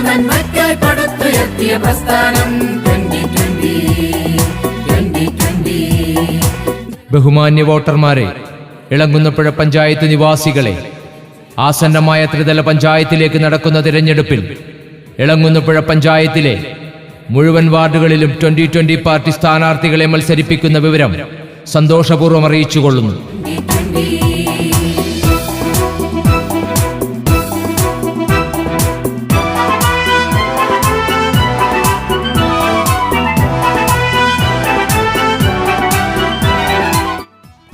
ജനനന്മയ്ക്കായി പടുത്തുയർത്തിയ പ്രസ്ഥാനം 2020. ബഹുമാന്യ വോട്ടർമാരെ, ഇളങ്കുന്നപ്പുഴ പഞ്ചായത്ത് നിവാസികളെ, ആസന്നമായ ത്രിതല പഞ്ചായത്തിലേക്ക് നടക്കുന്ന തിരഞ്ഞെടുപ്പിൽ ഇളങ്കുന്നപ്പുഴ പഞ്ചായത്തിലെ മുഴുവൻ വാർഡുകളിലും 2020 പാർട്ടി സ്ഥാനാർത്ഥികളെ മത്സരിപ്പിക്കുന്ന വിവരം സന്തോഷപൂർവ്വം അറിയിച്ചുകൊള്ളുന്നു.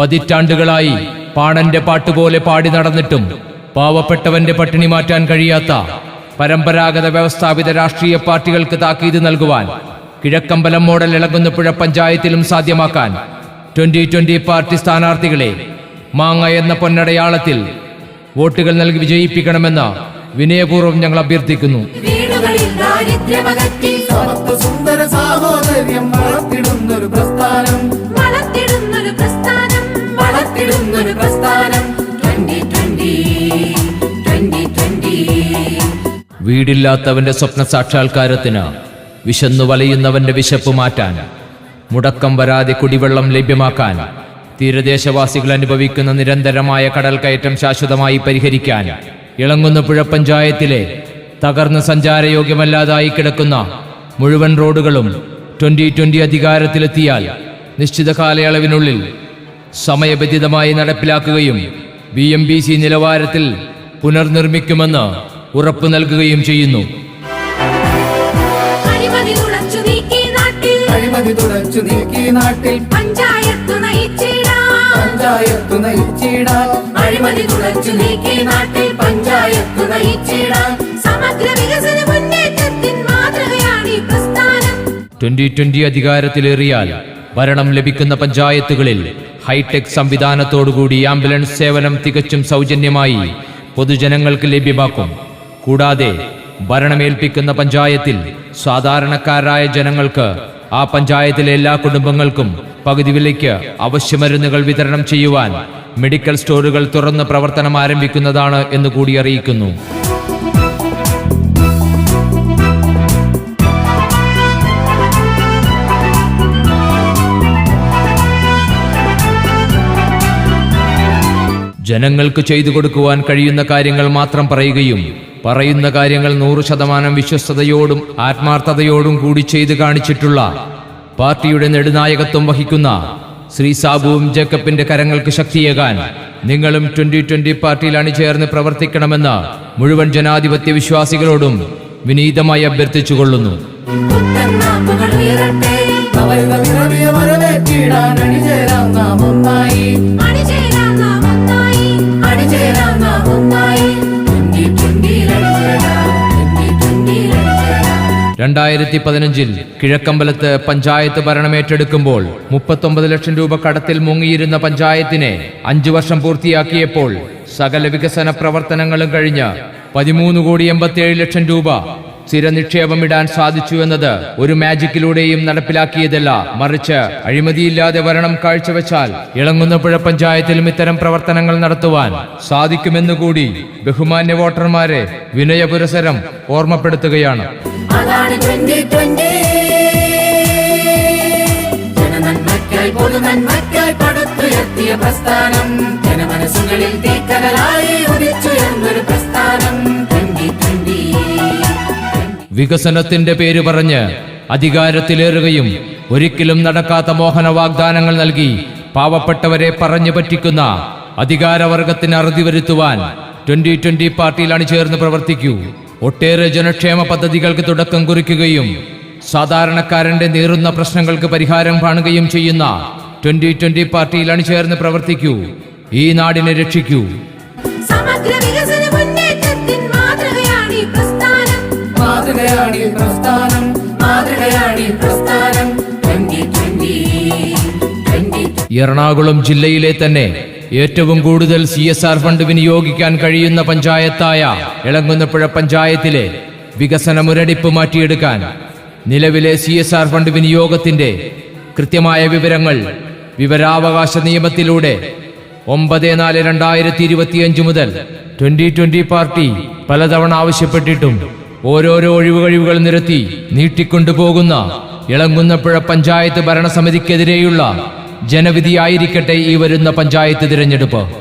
പതിറ്റാണ്ടുകളായി പാണന്റെ പാട്ടുപോലെ പാടി നടന്നിട്ടും പാവപ്പെട്ടവന്റെ പട്ടിണി മാറ്റാൻ കഴിയാത്ത പരമ്പരാഗത വ്യവസ്ഥാപിത രാഷ്ട്രീയ പാർട്ടികൾക്ക് താക്കീത് നൽകുവാൻ കിഴക്കമ്പലം മോഡൽ ഇളങ്കുന്നപ്പുഴ പഞ്ചായത്തിലും സാധ്യമാക്കാൻ 2020 പാർട്ടി സ്ഥാനാർത്ഥികളെ മാങ്ങ എന്ന പൊന്നടയാളത്തിൽ വോട്ടുകൾ നൽകി വിജയിപ്പിക്കണമെന്ന് വിനയപൂർവ്വം ഞങ്ങൾ അഭ്യർത്ഥിക്കുന്നു. വീടില്ലാത്തവന്റെ സ്വപ്ന സാക്ഷാത്കാരത്തിന്, വിശന്നു വലയുന്നവന്റെ വിശപ്പ് മാറ്റാൻ, മുടക്കം വരാതെ കുടിവെള്ളം ലഭ്യമാക്കാൻ, തീരദേശവാസികൾ അനുഭവിക്കുന്ന നിരന്തരമായ കടൽ കയറ്റം ശാശ്വതമായി പരിഹരിക്കാൻ, ഇളങ്കുന്നപ്പുഴ പഞ്ചായത്തിലെ തകർന്ന് സഞ്ചാരയോഗ്യമല്ലാതായി കിടക്കുന്ന മുഴുവൻ റോഡുകളും 2020 അധികാരത്തിലെത്തിയാൽ നിശ്ചിത കാലയളവിനുള്ളിൽ സമയബന്ധിതമായി നടപ്പിലാക്കുകയും BMBC നിലവാരത്തിൽ പുനർനിർമ്മിക്കുമെന്ന് ഉറപ്പു നൽകുകയും ചെയ്യുന്നു. അധികാരത്തിലേറിയാൽ ഭരണം ലഭിക്കുന്ന പഞ്ചായത്തുകളിൽ ഹൈടെക് സംവിധാനത്തോടുകൂടി ആംബുലൻസ് സേവനം തികച്ചും സൗജന്യമായി പൊതുജനങ്ങൾക്ക് ലഭ്യമാക്കും. കൂടാതെ ഭരണമേൽപ്പിക്കുന്ന പഞ്ചായത്തിൽ സാധാരണക്കാരായ ജനങ്ങൾക്ക് ആ പഞ്ചായത്തിലെ എല്ലാ കുടുംബങ്ങൾക്കും പകുതി വിലയ്ക്ക് അവശ്യമരുന്നുകൾ വിതരണം ചെയ്യുവാൻ മെഡിക്കൽ സ്റ്റോറുകൾ തുറന്ന് പ്രവർത്തനം ആരംഭിക്കുന്നതാണ് എന്ന് കൂടി അറിയിക്കുന്നു. ജനങ്ങൾക്ക് ചെയ്തു കൊടുക്കുവാൻ കഴിയുന്ന കാര്യങ്ങൾ മാത്രം പറയുകയും പറയുന്ന കാര്യങ്ങൾ 100% വിശ്വസ്തയോടും ആത്മാർത്ഥതയോടും കൂടി ചെയ്തു കാണിച്ചിട്ടുള്ള പാർട്ടിയുടെ നെടുനായകത്വം വഹിക്കുന്ന ശ്രീ സാബുവും ജേക്കബിന്റെ കരങ്ങൾക്ക് ശക്തിയേകാൻ നിങ്ങളും 2020 പാർട്ടിയിൽ അണിചേർന്ന് പ്രവർത്തിക്കണമെന്ന് മുഴുവൻ ജനാധിപത്യ വിശ്വാസികളോടും വിനീതമായി അഭ്യർത്ഥിച്ചുകൊള്ളുന്നു. രണ്ടായിരത്തി 2015 കിഴക്കമ്പലത്ത് പഞ്ചായത്ത് ഭരണമേറ്റെടുക്കുമ്പോൾ 39 ലക്ഷം രൂപ കടത്തിൽ മുങ്ങിയിരുന്ന പഞ്ചായത്തിനെ 5 വർഷം പൂർത്തിയാക്കിയപ്പോൾ സകല വികസന പ്രവർത്തനങ്ങളും കഴിഞ്ഞ് 13,87,00,000 രൂപ സ്ഥിര നിക്ഷേപമിടാൻ സാധിച്ചു എന്നത് ഒരു മാജിക്കിലൂടെയും നടപ്പിലാക്കിയതല്ല, മറിച്ച് അഴിമതിയില്ലാതെ ഭരണം കാഴ്ചവെച്ചാൽ ഇളങ്കുന്നപ്പുഴ പഞ്ചായത്തിലും ഇത്തരം പ്രവർത്തനങ്ങൾ നടത്തുവാൻ സാധിക്കുമെന്നുകൂടി ബഹുമാന്യ വോട്ടർമാരെ വിനയപുരസരം ഓർമ്മപ്പെടുത്തുകയാണ്. അതാണ് 2020. ജനനന്മയ്ക്കായി പൊതുനന്മയ്ക്കായി പടുത്തുയർത്തിയ പ്രസ്ഥാനം, ജനമനസ്സുകളിൽ തീക്കനലായി ഉദിച്ചുയർന്നൊരു പ്രസ്ഥാനം 2020. വികസനത്തിന്റെ പേര് പറഞ്ഞ് അധികാരത്തിലേറുകയും ഒരിക്കലും നടക്കാത്ത മോഹന വാഗ്ദാനങ്ങൾ നൽകി പാവപ്പെട്ടവരെ പറഞ്ഞു പറ്റിക്കുന്ന അധികാരവർഗത്തിന് അറുതി വരുത്തുവാൻ 2020 പാർട്ടിയിൽ അണിചേർന്ന് പ്രവർത്തിക്കൂ. ഒട്ടേറെ ജനക്ഷേമ പദ്ധതികൾക്ക് തുടക്കം കുറിക്കുകയും സാധാരണക്കാരന്റെ നീറുന്ന പ്രശ്നങ്ങൾക്ക് പരിഹാരം കാണുകയും ചെയ്യുന്ന 2020 പാർട്ടിയിൽ അണിചേർന്ന് പ്രവർത്തിക്കൂ. ഈ നാടിനെ രക്ഷിക്കൂ. എറണാകുളം ജില്ലയിലെ തന്നെ ഏറ്റവും കൂടുതൽ CSR ഫണ്ട് വിനിയോഗിക്കാൻ കഴിയുന്ന പഞ്ചായത്തായ ഇളങ്കുന്നപ്പുഴ പഞ്ചായത്തിലെ വികസന മുരടിപ്പ് മാറ്റിയെടുക്കാൻ നിലവിലെ CSR ഫണ്ട് വിനിയോഗത്തിന്റെ കൃത്യമായ വിവരങ്ങൾ വിവരാവകാശ നിയമത്തിലൂടെ 9/4/2025 മുതൽ 2020 പാർട്ടി പലതവണ ആവശ്യപ്പെട്ടിട്ടും ഓരോരോ ഒഴിവുകഴിവുകൾ നിരത്തി നീട്ടിക്കൊണ്ടുപോകുന്ന ഇളങ്കുന്നപ്പുഴ പഞ്ചായത്ത് ഭരണസമിതിക്കെതിരെയുള്ള ജനവിധിയായിരിക്കട്ടെ ഈ വരുന്ന പഞ്ചായത്ത് തിരഞ്ഞെടുപ്പ്.